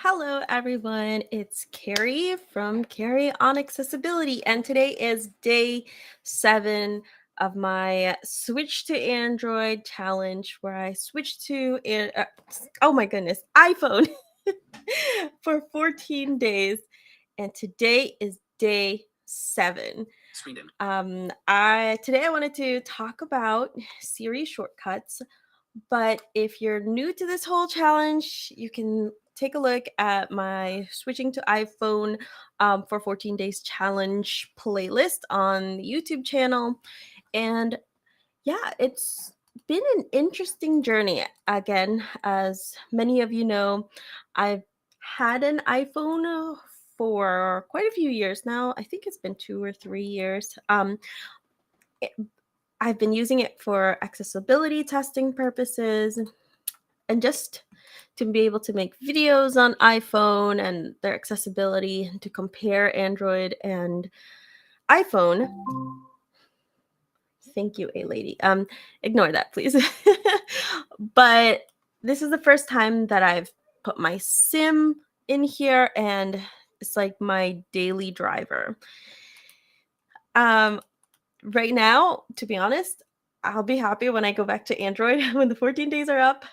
Hello, everyone. It's Carrie from Carrie on Accessibility, and today is day 7 of my Switch to Android challenge, where I switched to oh my goodness, iPhone for 14 days, and today is day 7. I today I wanted to talk about Siri Shortcuts, but if you're new to this whole challenge, you can take a look at my switching to iPhone for 14 days challenge playlist on the YouTube channel. And yeah, it's been an interesting journey. Again, as many of you know, I've had an iPhone for quite a few years now. I think it's been 2 or 3 years. I've been using it for accessibility testing purposes and just to be able to make videos on iPhone and their accessibility, and to compare Android and iPhone. Thank you, a lady. Ignore that, please. But this is the first time that I've put my SIM in here, and it's like my daily driver. Right now, to be honest, I'll be happy when I go back to Android when the 14 days are up.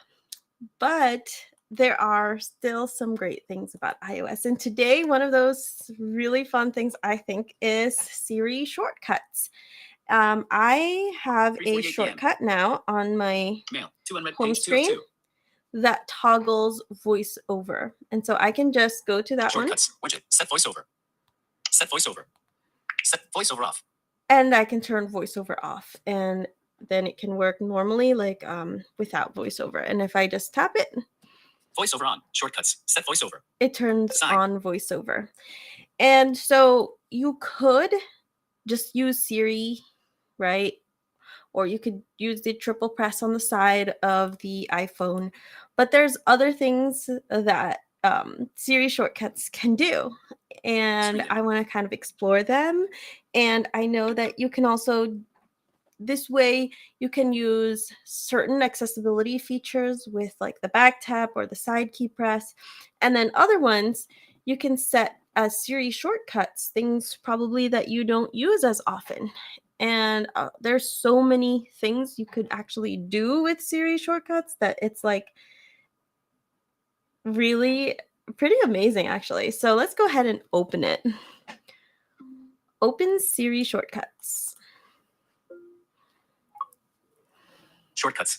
But there are still some great things about iOS. And today, one of those really fun things I think is Siri Shortcuts. I have a shortcut now on my home screen that toggles voiceover. And so I can just go to that Shortcuts widget. Set voiceover. Set voiceover. Set voiceover off. and I can turn voiceover off. And then it can work normally, like without voiceover. And if I just tap it, Voiceover on. Shortcuts. Set voiceover. it turns Sign. on voiceover. And so you could just use Siri, right? Or you could use the triple press on the side of the iPhone. But there's other things that Siri shortcuts can do. And I want to kind of explore them. And I know that you can also, this way, you can use certain accessibility features with like the back tap or the side key press. And then other ones you can set as Siri shortcuts, things probably that you don't use as often. And there's so many things you could actually do with Siri shortcuts that it's like really pretty amazing, actually. So let's go ahead and open it. Open Siri Shortcuts. Shortcuts.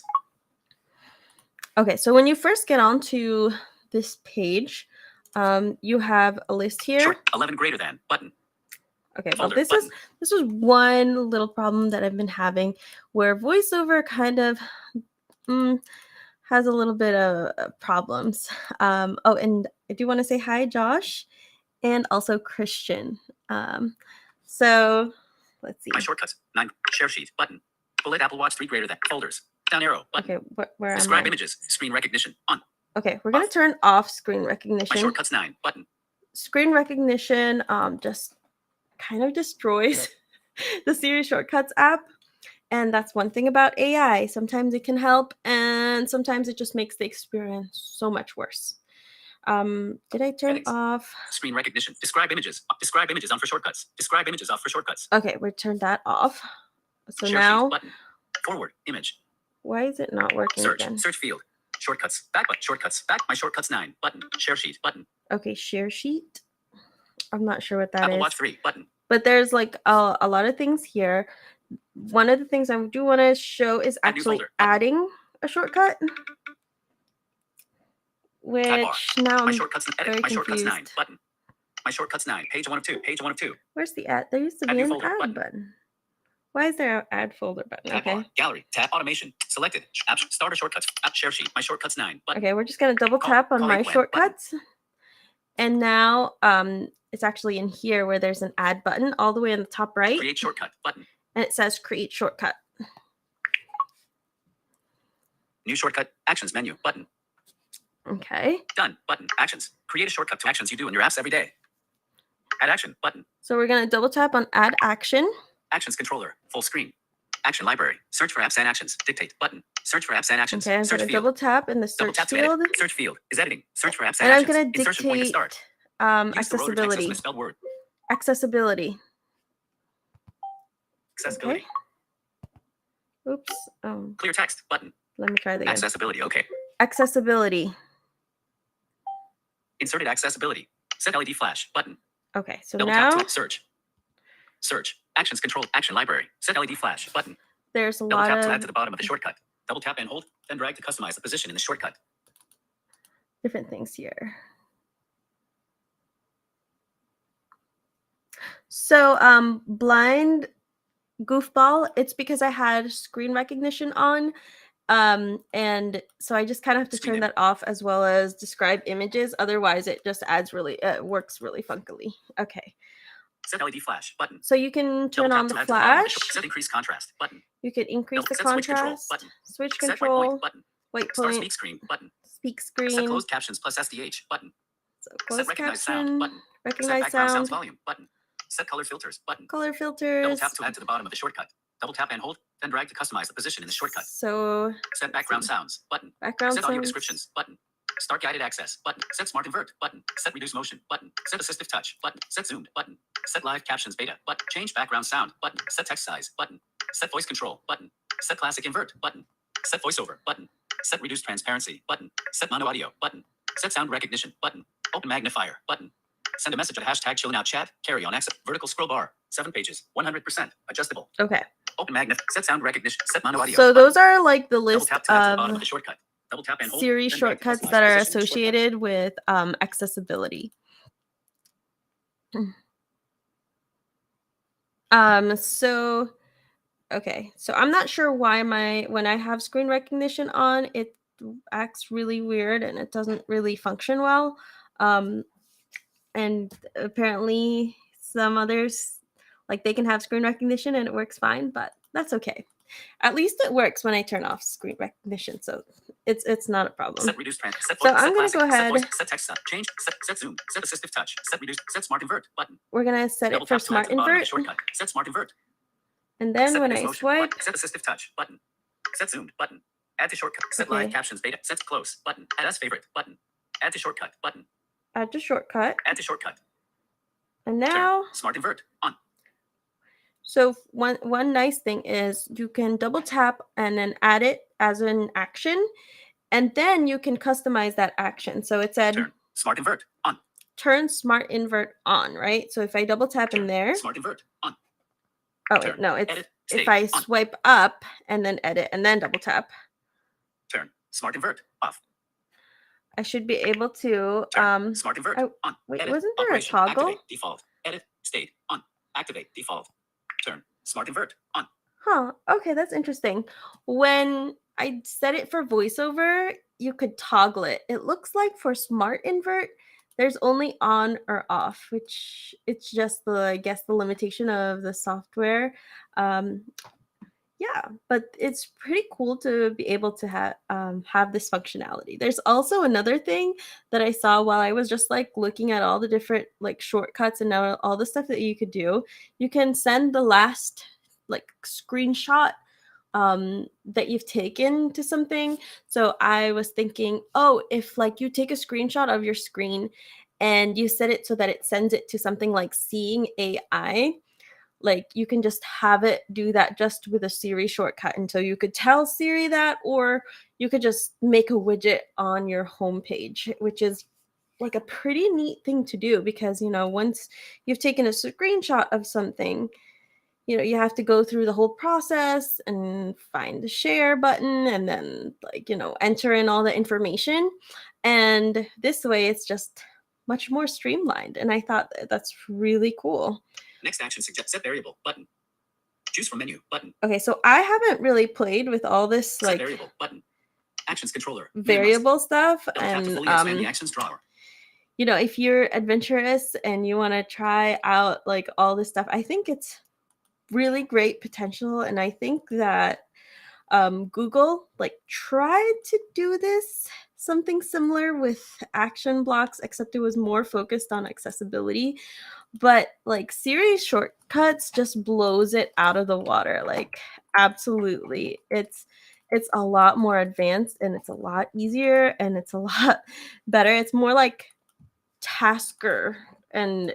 Okay, so when you first get onto this page, you have a list here. 11 greater than button. Okay, well, this is one little problem that I've been having, where voiceover kind of has a little bit of problems. Oh, and I do want to say hi, Josh, and also Christian. So let's see. My shortcuts. 9. Share sheet button. Bullet Apple Watch 3 greater than folders. Down arrow button. Okay, where am I? Describe images. Screen recognition on. Okay, we're gonna turn off screen recognition. My shortcuts 9 button. Screen recognition just kind of destroys the Siri Shortcuts app. And that's one thing about AI. Sometimes it can help, and sometimes it just makes the experience so much worse. Did I turn off screen recognition? Describe images. Describe images on for shortcuts. Describe images off for shortcuts. Okay, we turned that off. So share now sheet button. Forward image. Why is it not working Search. again? Search field. Shortcuts. Back button. Shortcuts. Back. My shortcuts 9 button. Share sheet button. Okay, share sheet. I'm not sure what that Apple is. Watch 3 button. But there's like a lot of things here. One of the things I do want to show is actually adding a shortcut, which now I'm my shortcuts. Edit. My shortcuts 9 confused. button. My shortcuts 9. Page 1 of 2. Page 1 of 2. Where's the add? There used to be an add button. Why is there an add folder button? Tab Okay. bar. Gallery. Tab. Automation. Selected. App. Starter shortcuts. App share sheet. My shortcuts 9 button. Okay, we're just gonna double tap on my shortcuts, and now it's actually in here where there's an add button all the way on the top right. Create shortcut button. And it says create shortcut. New shortcut. Actions menu button. Okay. Done button. Actions. Create a shortcut to actions you do in your apps every day. Add action button. So we're gonna double tap on add action. Actions controller. Full screen. Action library. Search for apps and actions. Dictate button. Search for apps and actions. Okay, I'm Search going to field. double tap in the Double search tap to field. edit. Search field is editing. Search for apps And and I'm actions. going to Insertion point to dictate start. Use the road or text as accessibility. misspelled word. Accessibility. Accessibility. Okay. Oops. Clear text button. Let me try that again. Accessibility. Okay. Accessibility. Inserted accessibility. Set LED flash button. Okay, so Double now tap to search. Search. Actions control. Action library. Set LED flash button. there's a Double lot tap to add to of the bottom of the shortcut. Double tap and hold, then drag to customize the position in the shortcut. different things here. So blind goofball, it's because I had screen recognition on. And so I just kind of have to Screen turn that off, as well as describe images. Otherwise, it just works really funkily. Okay. Set LED flash button. So you can turn Double tap on to the add to the bottom of the flash. set increase contrast button. You could increase the Set switch control contrast. button. Switch Set control. waypoint button. White Start point. speak screen button. Speak Set screen. closed captions plus SDH button. So Set closed recognize sound caption. button. Set Recognize background sounds sound. volume button. Set color filters button. Color Double filters. tap to add to the bottom of the shortcut. Double tap and hold, then drag to customize the position in the shortcut. So Set background sounds button. background Set audio sounds. descriptions button. Start guided access button. Set smart invert button. Set reduce motion button. Set assistive touch button. Set zoomed button. Set live captions beta button. Change background sound button. Set text size button. Set voice control button. Set classic invert button. Set voiceover button. Set reduce transparency button. Set mono audio button. Set sound recognition button. Open magnifier button. Send a message at hashtag chilling out chat. Carry on access. Vertical scroll bar. 7 pages. 100%. Adjustable. Okay. Open magnify. Set sound recognition. Set mono audio. So button. those are like the Double list tap to add to the bottom of of the shortcut. Double tap and hold. Siri then drag to shortcuts customize that the are position in the shortcut. associated with accessibility. So okay, so I'm not sure why when I have screen recognition on, it acts really weird and it doesn't really function well. And apparently some others, like, they can have screen recognition and it works fine, but that's okay. At least it works when I turn off screen recognition, so it's not a problem. Set reduce trend. Set So voice, I'm set gonna classic, go set ahead. voice, set text sound. Change. Set zoom. Set assistive touch. Set reduce. Set smart invert button. We're gonna set Double it for tap to add smart to the bottom of the invert, shortcut. Set smart invert. and then Set when reduce I motion swipe, button. Set assistive touch button. Set zoomed button. Add to shortcut. Set live Okay. captions beta. Set close button. Add as favorite button. Add to shortcut button. add to shortcut, Add to shortcut. and Turn. now. Smart invert on. So one nice thing is you can double tap and then add it as an action, and then you can customize that action. So it said Turn. Smart invert on. turn smart invert on, right? So if I double tap in Turn. there, Smart invert on. oh wait, Turn. no, it's Edit. if State. I On. swipe up and then edit and then double tap, Turn. Smart invert off. I should be able to Turn. Smart invert oh, on. wait, Edit. wasn't there a Operation. toggle? Activate. Default. Edit. State. On. Activate. Default. Turn. Smart invert on. Huh, okay, that's interesting. When I set it for voiceover, you could toggle it. It looks like for smart invert, there's only on or off, which it's just I guess the limitation of the software. Yeah, but it's pretty cool to be able to have this functionality. There's also another thing that I saw while I was just like looking at all the different like shortcuts and now all the stuff that you could do. You can send the last like screenshot that you've taken to something. So I was thinking, oh, if like you take a screenshot of your screen and you set it so that it sends it to something like Seeing AI, like you can just have it do that just with a Siri shortcut. And so you could tell Siri that, or you could just make a widget on your homepage, which is like a pretty neat thing to do because, once you've taken a screenshot of something, you have to go through the whole process and find the share button and then enter in all the information. And this way it's just much more streamlined. And I thought that's really cool. Next action suggest set variable button. Choose from menu button. Okay, so I haven't really played with all this Set variable button. Actions controller. variable stuff. Double tap to And fully expand the actions drawer. if you're adventurous and you want to try out like all this stuff, I think it's really great potential. And I think that Google like tried to do this something similar with action blocks, except it was more focused on accessibility. But like Siri Shortcuts just blows it out of the water. Like absolutely. It's a lot more advanced and it's a lot easier and it's a lot better. It's more like tasker and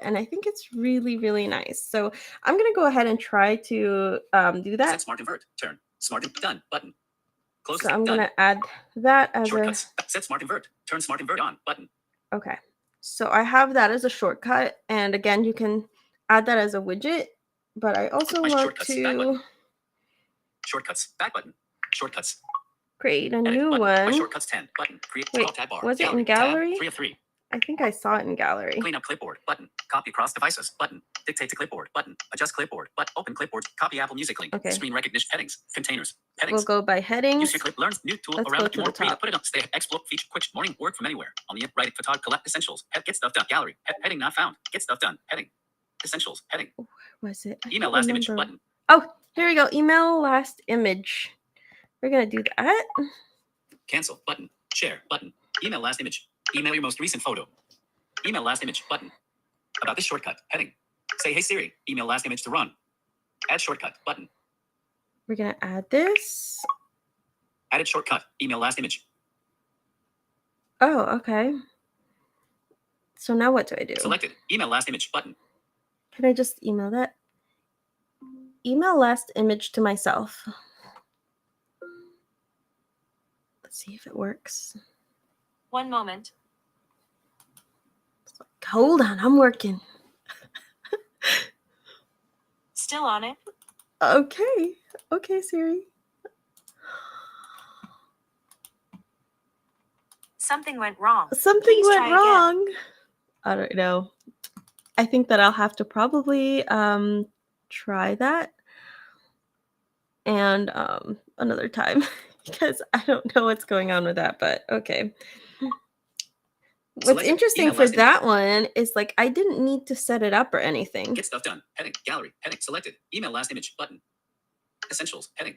I think it's really, really nice. So I'm gonna go ahead and try to do that. Set smart invert. Turn. Smart done. Button. Close. So I'm done. gonna add that as Shortcuts. Set smart invert. Turn smart invert on. Button. okay. So I have that as a shortcut, and again, you can add that as a widget. But I also want shortcuts, back to button. Shortcuts. Back button. Shortcuts. create a Edit new button. My one. shortcuts 10 button. Create Wait, scroll tab bar. was it Gallery. in gallery? Tab 3 of 3. I think I saw it in gallery. Clean up clipboard button. Copy across devices button. Dictate to clipboard button. Adjust clipboard. Open clipboard. Copy Apple Music link. Okay. Screen recognition headings. Containers. Headings. We'll go by headings. Use your clip. Learn new tool Let's around go to the top. Put it up. Stay. Explore. Feature. Quick. Morning. Work from anywhere. On the right. Photog. Collect essentials. Get stuff done. Gallery. Heading not found. Get stuff done. Heading. Essentials. Heading. Was it? Email last image button. Oh, here we go. Email last image. We're gonna do that. Cancel button. Share button. Email last image. Email your most recent photo. Email last image button. About this shortcut. Heading. Say, hey Siri, email last image to run. Add shortcut button. We're gonna add this. Added shortcut. Email last image. Oh, okay. So now what do I do? Selected. Email last image button. Can I just email that? Email last image to myself. Let's see if it works. One moment. Hold on, I'm working. Still on it. Okay. Okay, Siri. Something went wrong. Something Please went try again. wrong. I don't know. I think that I'll have to probably try that and another time because I don't know what's going on with that, but okay. What's Selected. interesting Email for last that one is like I didn't need to set it up or anything. Get stuff done. Heading. Gallery. Heading. Selected. Email last image button. Essentials. Heading.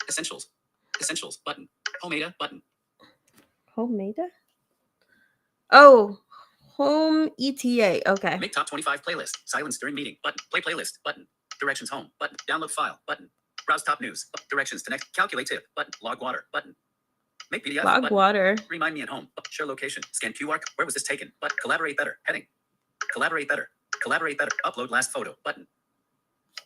Essentials. Essentials button. Homemade button. Homemade? Oh, home ETA. Okay. Make top 25 playlist. Silence during meeting button. Play playlist button. Directions home button. Download file button. Browse top news. Directions to next. Calculate tip button. Log water button. Make PDF Log button. water. Remind me at home. Share location. Scan QR. Where was this taken? But collaborate better. Heading. Collaborate better. Collaborate better. Upload last photo button.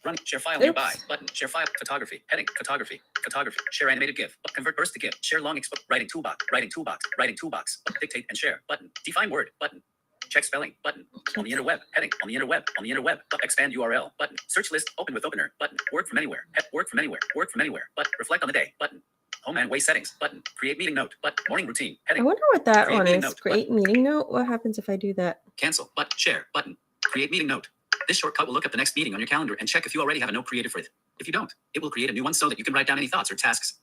Run. Share file nearby button. Share file. Photography. Heading. Photography. Photography. Share animated GIF. Convert burst to GIF. Share long expo. Writing toolbox. Writing toolbox. Writing toolbox. Dictate and share button. Define word button. Check spelling button. On the interweb. Heading. On the interweb. On the interweb. Expand URL button. Search list. Open with opener button. Work from anywhere. Work from anywhere. Work from anywhere. But reflect on the day button. Home and way settings button. Create meeting note. But morning routine. I Heading. wonder what that Create one meeting is. note, Create meeting note. What happens if I do that? Cancel. But share button. Create meeting note. This shortcut will look up the next meeting on your calendar and check if you already have a note created for it. If you don't, it will create a new one so that you can write down any thoughts or tasks.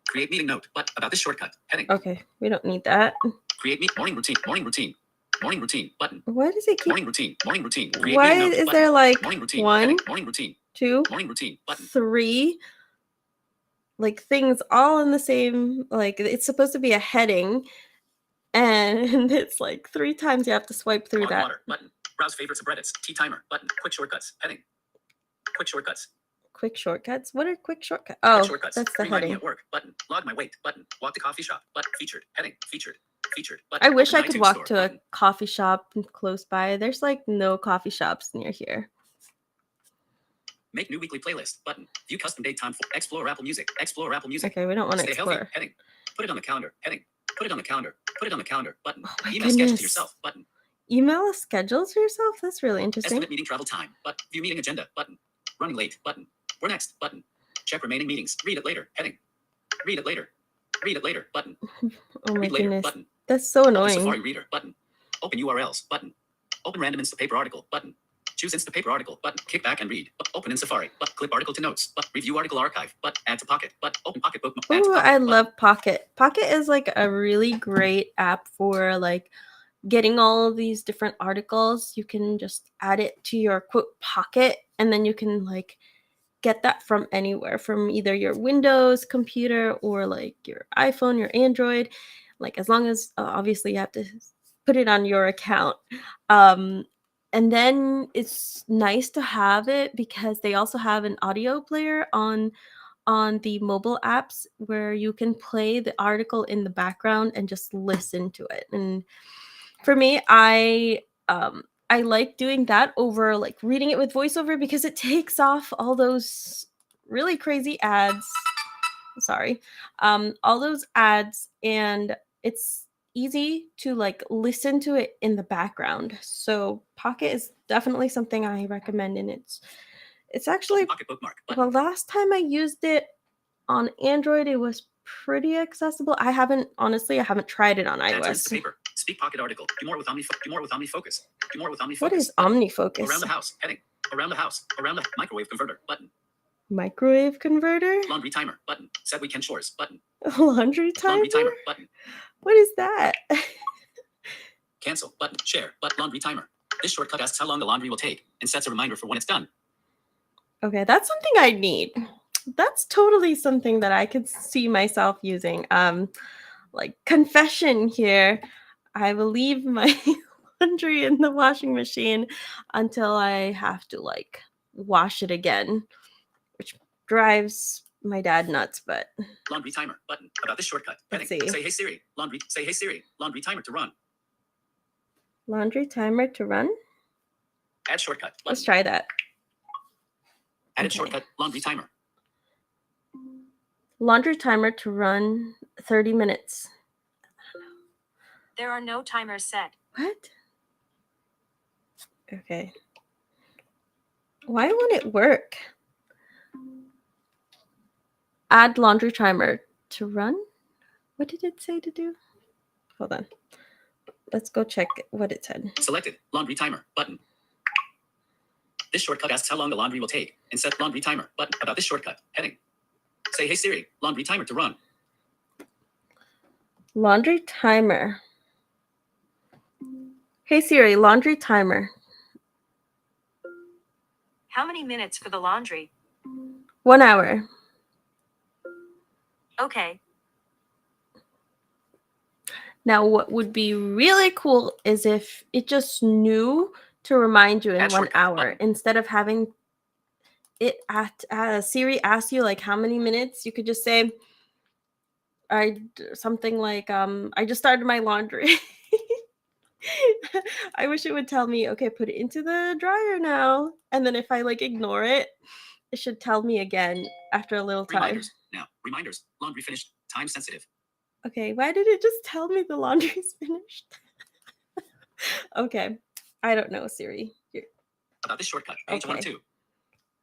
Create meeting note. But about this shortcut. Heading. Okay, we don't need that. Create morning routine. Morning routine. Morning routine button. Why does it keep? Morning routine. Morning routine. Create Why meeting note, is button. there like Morning routine. one, Heading. Morning routine. 2, Morning routine button. 3, like things all in the same? Like it's supposed to be a heading, and it's like 3 times you have to swipe through Log that. water button. Browse favorites of Reddit's. Tea timer button. Quick shortcuts. Heading. Quick shortcuts. Quick shortcuts. What are quick shortcuts? Oh, Quick shortcuts. that's the Remind me heading. at work button. Log my weight button. Walk to coffee shop button. Featured. Heading. Featured. Featured. Button. I wish Open I could iTunes walk store, to a button. coffee shop close by. There's like no coffee shops near here. Make new weekly playlist button. View custom date time for explore Apple Music. Explore Apple Music. Okay, we don't want to Stay explore. healthy. Heading. Put it on the calendar. Heading. Put it on the calendar. Put it on the calendar. Button. Oh my Email schedule goodness. to yourself. Button. Email a schedule to yourself? That's really interesting. Estimate meeting travel time. But view meeting agenda. Button. Running late. Button. We're next. Button. Check remaining meetings. Read it later. Heading. Read it later. Read it later. Button. Oh my Read later. goodness. Button. That's so Open annoying. Safari Reader. Button. Open URLs. Button. Open random Instapaper article. Button. Choose Instapaper article. Button. Kick back and read. Open in Safari. Clip article to notes. Review article archive. Add to Pocket. Open Pocket book. Add to Oh, Pocket. I love Pocket. Pocket is like a really great app for like getting all of these different articles. You can just add it to your quote pocket and then you can like get that from anywhere, from either your Windows computer or like your iPhone, your Android. Like as long as obviously you have to put it on your account. Um, and then it's nice to have it because they also have an audio player on the mobile apps where you can play the article in the background and just listen to it. And for me, I like doing that over like reading it with voiceover because it takes off all those really crazy ads. Sorry. All those ads, and it's easy to like listen to it in the background. So Pocket is definitely something I recommend, and it's actually, Pocket bookmark button. well, last time I used it on Android, it was pretty accessible. I haven't tried it on Add turns to iOS. paper. Speak Pocket article. Do more with Do more with OmniFocus. Do more with OmniFocus. What is button. OmniFocus? Around the house. Heading. Around the house. Around the microwave converter. Button. Microwave converter? Laundry timer. Button. Set weekend chores. Button. Laundry timer? Laundry timer. Button. What is that? Cancel. Button. Share. But laundry timer. This shortcut asks how long the laundry will take and sets a reminder for when it's done. Okay, that's something I need. That's totally something that I could see myself using. Like confession here, I will leave my laundry in the washing machine until I have to like wash it again, which drives my dad nuts, but Laundry timer. Button. About this shortcut. let's Heading. see. Say hey Siri. Laundry. Say hey Siri. Laundry timer to run. Laundry timer to run? Add shortcut. Button. Let's try that. Added Okay. shortcut. Laundry timer. Laundry timer to run 30 minutes. There are no timers set. What? Okay. Why won't it work? Add laundry timer to run? What did it say to do? Hold on. Let's go check what it said. Selected. Laundry timer. Button. This shortcut asks how long the laundry will take and set laundry timer. Button. About this shortcut. Heading. Say hey Siri. Laundry timer to run. Laundry timer. Hey Siri, laundry timer. How many minutes for the laundry? 1 hour. Okay. Now, what would be really cool is if it just knew to remind you in Add 1 shortcut hour button. instead of having it at Siri ask you like how many minutes. You could just say, something like I just started my laundry. I wish it would tell me, okay, put it into the dryer now, and then if I like ignore it, it should tell me again after a little time. Reminders. Now. Reminders. Laundry finished. Time sensitive. Okay, why did it just tell me the laundry's finished? Okay, I don't know, Siri. About this shortcut. Page 1 of Okay. 2.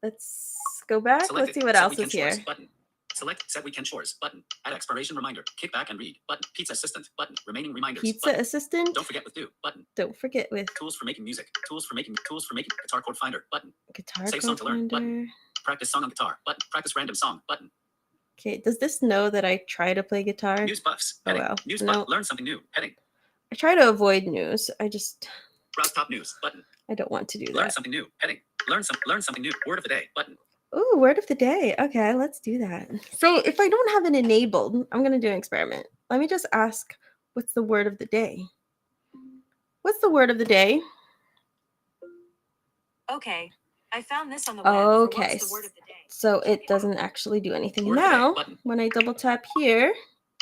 Let's go back. Selected. Let's see what Set else weekend is here. chores. Button. Select set weekend chores. Button. Add expiration reminder. Kick back and read. Button. Pizza assistant. Button. Remaining reminders. Pizza Button. assistant. Don't forget with do. Button. Don't forget with Tools for making music. Tools for making guitar chord finder. Button. guitar Save song chord to learn, button. finder. Practice song on guitar. Button. Practice random song. Button. Okay, does this know that I try to play guitar? News buffs. Oh, Heading. wow. News No. buff. Learn something new. Heading. I try to avoid news. Browse top news. Button. I don't want to do Learn that. something new. Heading. Learn something new. Word of the day. Button. Ooh, word of the day. Okay, let's do that. So if I don't have it enabled, I'm going to do an experiment. Let me just ask, what's the word of the day? What's the word of the day? Okay. I found this on the web. for Okay, What's the word of the day? so it doesn't actually do anything. Word of the day, Now, button. when I double tap here,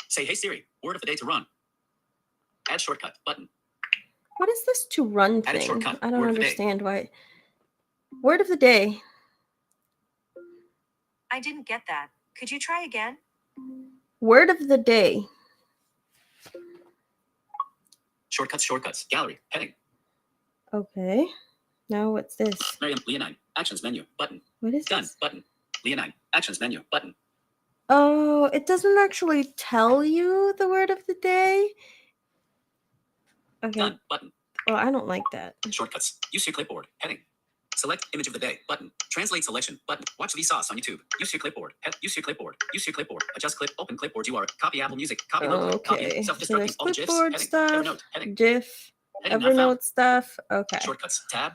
Say hey Siri. Word of the day to run. Add shortcut. Button. what is this to run Add a thing? shortcut. I don't Word of the day. understand why. Word of the day. I didn't get that. Could you try again? Word of the day. Shortcuts. Gallery. Heading. Okay. Now what's this? Miriam. Leonine. Actions menu. Button. What is Done. this? Button. Leonine. Actions menu. Button. Oh, it doesn't actually tell you the word of the day. Okay. Done. Button. Well, I don't like that. Shortcuts. Use your clipboard. Heading. Select image of the day. Button. Translate selection. Button. Watch Vsauce on YouTube. Use your clipboard. Use your clipboard. Use your clipboard. Adjust clip. Open clipboard URL. Copy Apple Music. Copy local. Copy Okay. So self-destructing. there's All GIFs. clipboard Heading. stuff, Evernote. Heading. GIF, Heading not found. Evernote stuff. Okay. Shortcuts. Tab.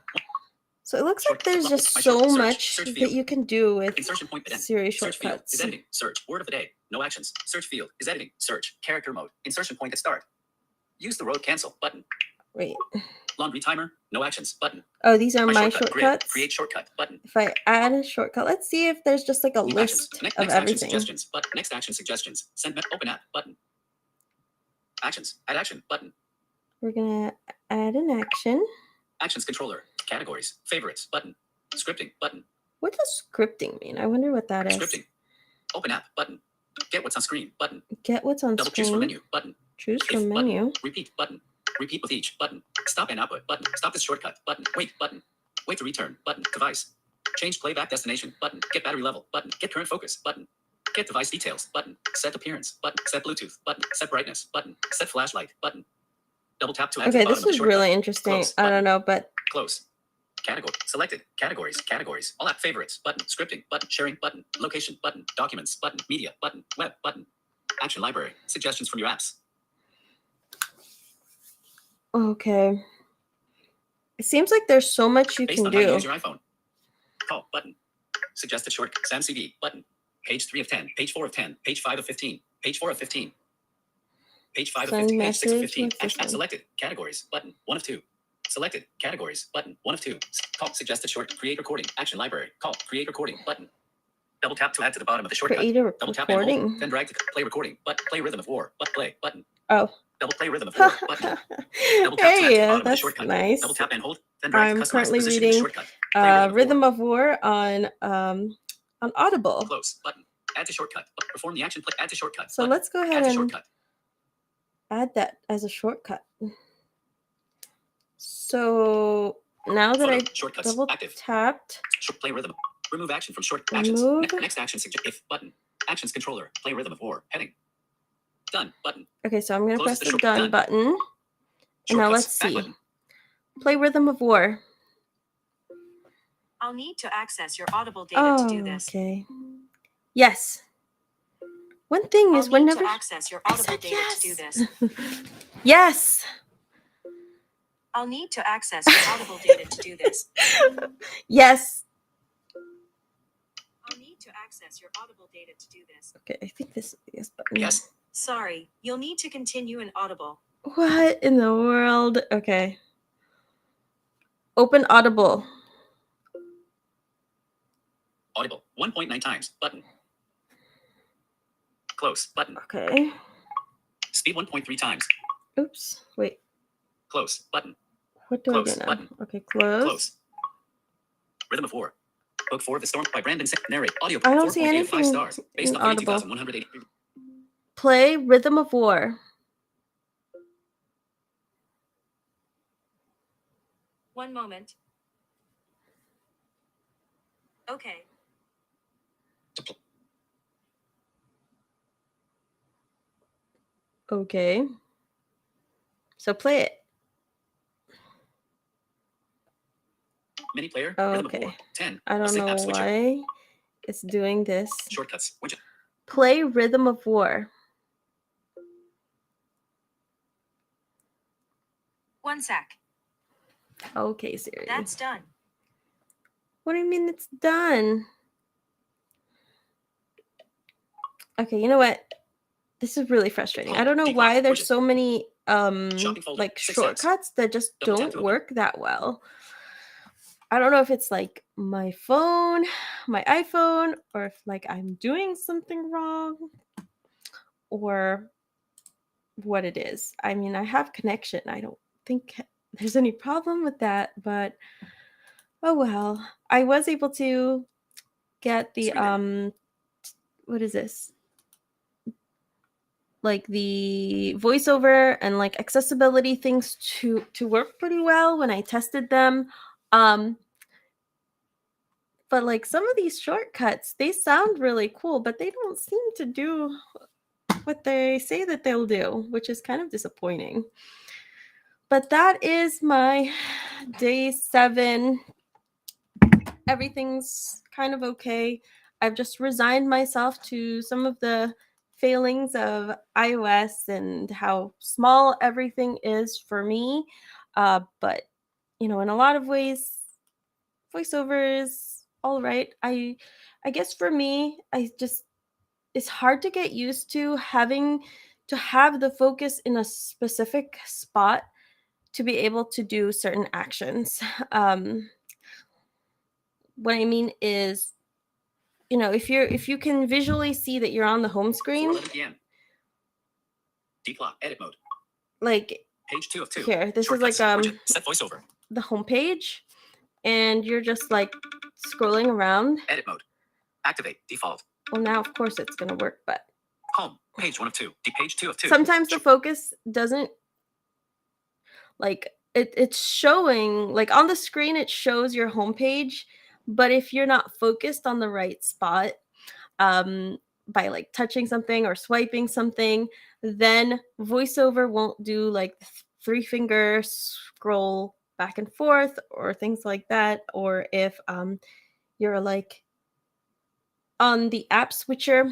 So it looks Short- like there's my just short- so search- much search that field. you can do with Insertion point event. Siri Search field Shortcuts. is editing. Search word of the day. No actions. Search field is editing. Search character mode. Insertion point at start. Use the road cancel button. Wait. Laundry timer. No actions button. Oh, these are my shortcut, grid, shortcuts. create shortcut button. If I add a shortcut, let's see if there's just like a New list actions. Next of action everything. suggestions. But next action suggestions. Send open app button. Actions. Add action button. We're gonna add an action. Actions controller. Categories. Favorites button. Scripting button. What does scripting mean? I wonder what that is. Scripting. Open app button. Get what's on screen button. Get what's on Double choose from screen. menu button. Choose If from button. menu. Repeat button. Repeat with each button. Stop and output button. Stop this shortcut button. Wait button. Wait to return button. Device. Change playback destination button. Get battery level button. Get current focus button. Get device details button. Set appearance button. Set Bluetooth button. Set brightness button. Set flashlight button. Double tap to add to the Okay, bottom this of the is shortcut. really interesting. Close I button. don't know, but Close. Category. Selected. Categories. Categories. All app favorites button. Scripting button. Sharing button. Location button. Documents button. Media button. Web button. Action library. Suggestions from your apps. okay. It seems like there's so much you Based can on how you do. use your iPhone. Call button. Suggested short. Sam CD button. Page 3 of 10. Page 4 of 10. Page 5 of 15. Page 4 of 15. Page 5 of Send 15. Page 6 of message 15. with this one. Selected. Categories button. 1 of 2. Selected. Categories button. 1 of 2. Call. Suggested short. Create recording. Action library. Call. Create recording button. Double tap to add to the bottom of the shortcut. Create a Double tap and hold. recording. Then drag to play recording. But play rhythm of war. But play button. Oh. Double play rhythm of war button. Double tap to add to the Hey, bottom of the that's shortcut. nice. Double tap and hold. Then drag to I'm customize currently the position of the reading shortcut. Play Rhythm of War on Audible. Close button. Add to shortcut. Perform the action. Play. Add to shortcut. So button. let's go Add ahead to and shortcut. add that as a shortcut. So now that Photo. I Shortcuts. double Active. tapped, Play rhythm. Remove action from short Remove. actions. Next action suggest if button. Actions controller. Play rhythm of war. Heading. Done button. okay, so I'm going to Close press the the short- done done. button. And now Shortcuts. let's Back see. button. Play Rhythm of War. I'll need to access your Audible data to do this. Okay. Yes. One thing I'll is need whenever to access your I Audible said data yes. to do this. Yes. I'll need to access your Audible data to do this. Yes. I'll need to access your Audible data to do this. Okay, I think this is the yes button. Yes. Sorry, you'll need to continue in Audible. What in the world? Okay. Open Audible. Audible. 1.9 times button. Close button. Okay. Speed 1.3 times. Oops. Wait. Close button. What do Close I do now? button. Okay, close. Close. Rhythm of War. Book 4 of the Storm by Brandon Narrate. Audio. I don't see 4.8 of 5 anything stars. Based in on Audible. 32,180. Play Rhythm of War. One moment. Okay. Okay. So play it. Mini player. Oh, Rhythm of okay. War. 10. I don't Sync know app switcher. why it's doing this. Shortcuts. Widget. Play Rhythm of War. One sec. Okay, Siri. That's done. What do you mean it's done? Okay, you know what? This is really frustrating. I don't know Deep why lock, there's widget. so many Shopping folder, like 6 apps. shortcuts that just Double tap don't to open. work that well. I don't know if it's like my phone, my iPhone, or if like I'm doing something wrong or what it is. I mean, I have connection. I don't think there's any problem with that, but oh well. I was able to get the Screen what is this? Like the voiceover and like accessibility things to work pretty well when I tested them. But like some of these shortcuts, they sound really cool, but they don't seem to do what they say that they'll do, which is kind of disappointing. But that is my day 7. Everything's kind of okay. I've just resigned myself to some of the failings of iOS and how small everything is for me. But, you know, in a lot of ways, voiceover is all right. I guess for me, it's hard to get used to having to have the focus in a specific spot to be able to do certain actions. Um, what I mean is, if you can visually see that you're on the home screen, 4:11 p.m. Declock. Edit mode. like Page 2 of 2. here, this Shortcuts. is like Widget. Set voiceover. the home page, and you're just like scrolling around. Edit mode. Activate. Default. Well, now of course it's gonna work, but Home. Page 1 of 2. Page 2 of 2. sometimes the focus doesn't like it's showing like on the screen it shows your homepage, but if you're not focused on the right spot, um by like touching something or swiping something, then voiceover won't do like the three finger scroll back and forth or things like that. Or if you're like on the app switcher,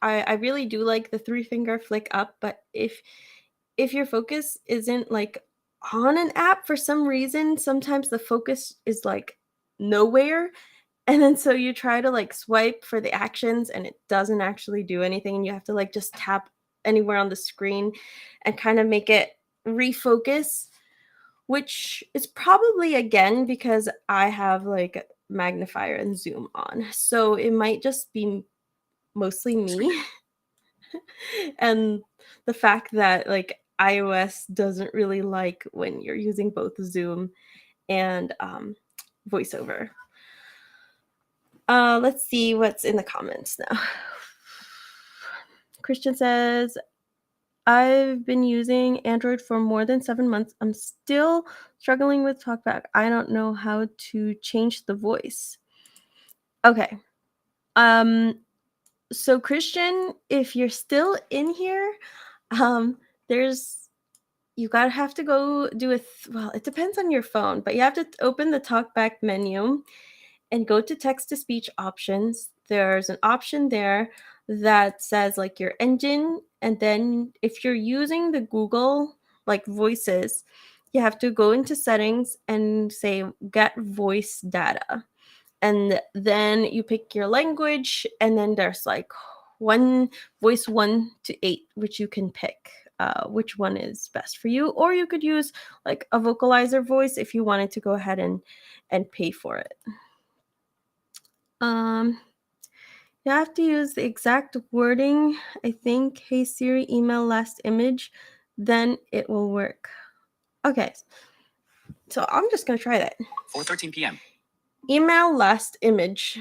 I really do like the three finger flick up, but if your focus isn't like on an app for some reason, sometimes the focus is like nowhere. And then so you try to like swipe for the actions and it doesn't actually do anything. And you have to like just tap anywhere on the screen and kind of make it refocus, which is probably again because I have like magnifier and zoom on. So it might just be mostly me. And the fact that like iOS doesn't really like when you're using both Zoom and voiceover. Let's see what's in the comments now. Christian says, I've been using Android for more than 7 months. I'm still struggling with TalkBack. I don't know how to change the voice. Okay. So Christian, if you're still in here, there's you gotta have to go do well, it depends on your phone, but you have to open the TalkBack menu and go to text to speech options. There's an option there that says like your engine, and then if you're using the Google like voices, you have to go into settings and say get voice data. And then you pick your language, and then there's like voice 1 to 8, which you can pick which one is best for you. Or you could use like a vocalizer voice if you wanted to go ahead and pay for it. You have to use the exact wording. I think, hey Siri, email last image, then it will work. Okay, so I'm just gonna try that. 4:13 p.m. Email last image.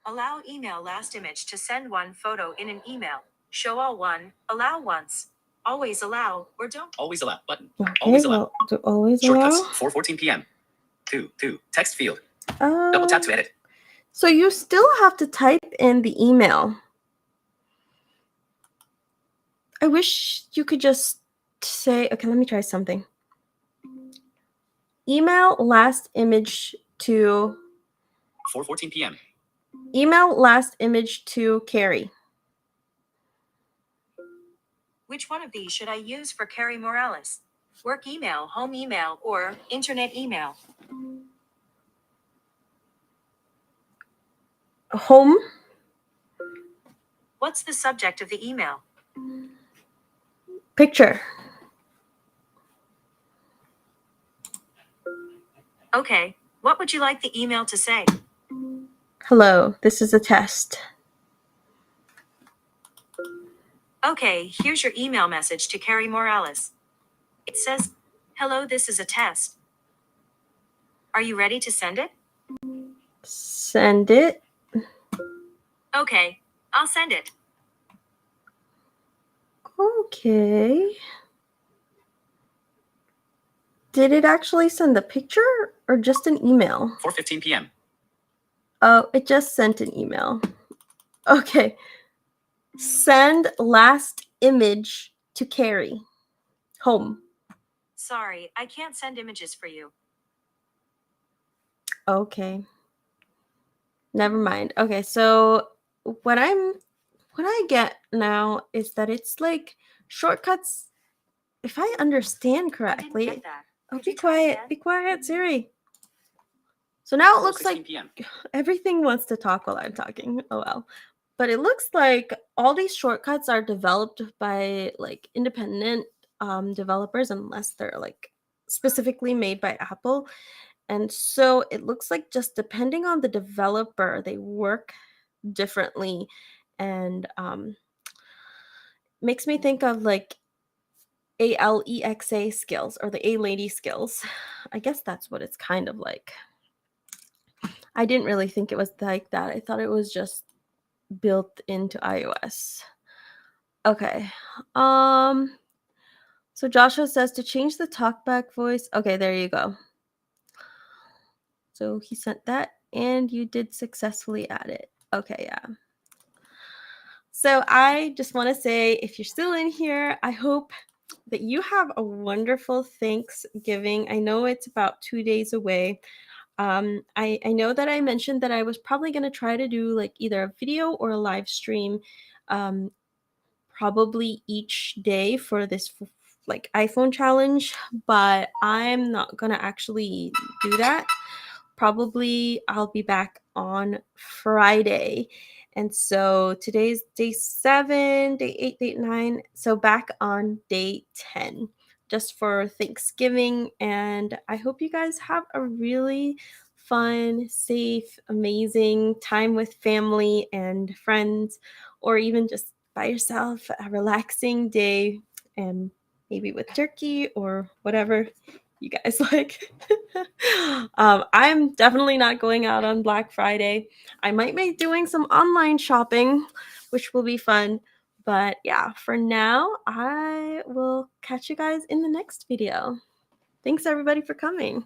Allow email last image to send one photo in an email. Show all one. Allow once. Always allow or don't. Always allow. Button. Okay, Always allow. well, do always Shortcuts. allow. 4:14 p.m. 2. Text field. Double tap to edit. So you still have to type in the email. I wish you could just say, okay, let me try something. Email last image to 4:14 p.m. Email last image to Carrie. Which one of these should I use for Carrie Morales? Work email, home email, or internet email? Home. What's the subject of the email? Picture. Okay, what would you like the email to say? Hello, this is a test. Okay, here's your email message to Carrie Morales. It says, hello, this is a test. Are you ready to send it? Send it. Okay, I'll send it. Okay. Did it actually send the picture or just an email? 4:15 p.m. Oh, it just sent an email. Okay. Send last image to Carrie. Home. Sorry, I can't send images for you. Okay. Never mind. Okay, so what I get now is that it's like shortcuts, if I understand I didn't correctly, get that. Oh, Could be you try quiet. again? Be quiet, Siri. So now it looks 12:16 like p.m. everything wants to talk while I'm talking. Oh well. But it looks like all these shortcuts are developed by like independent developers, unless they're like specifically made by Apple. And so it looks like just depending on the developer, they work differently, and makes me think of like ALEXA skills, or the A lady skills. I guess that's what it's kind of like. I didn't really think it was like that. I thought it was just built into iOS. Okay. Um so Joshua says to change the talkback voice. Okay, there you go. So he sent that and you did successfully add it. Okay, yeah. So I just want to say, if you're still in here, I hope that you have a wonderful Thanksgiving. I know it's about 2 days away. I know that I mentioned that I was probably going to try to do like either a video or a live stream, um, probably each day for this like iPhone challenge, but I'm not going to actually do that. Probably I'll be back on Friday. And so today's day 7, day 8, day 9. So back on day 10 just for Thanksgiving. And I hope you guys have a really fun, safe, amazing time with family and friends, or even just by yourself, a relaxing day, and maybe with turkey or whatever you guys like. I'm definitely not going out on Black Friday. I might be doing some online shopping, which will be fun. But yeah, for now, I will catch you guys in the next video. Thanks everybody for coming.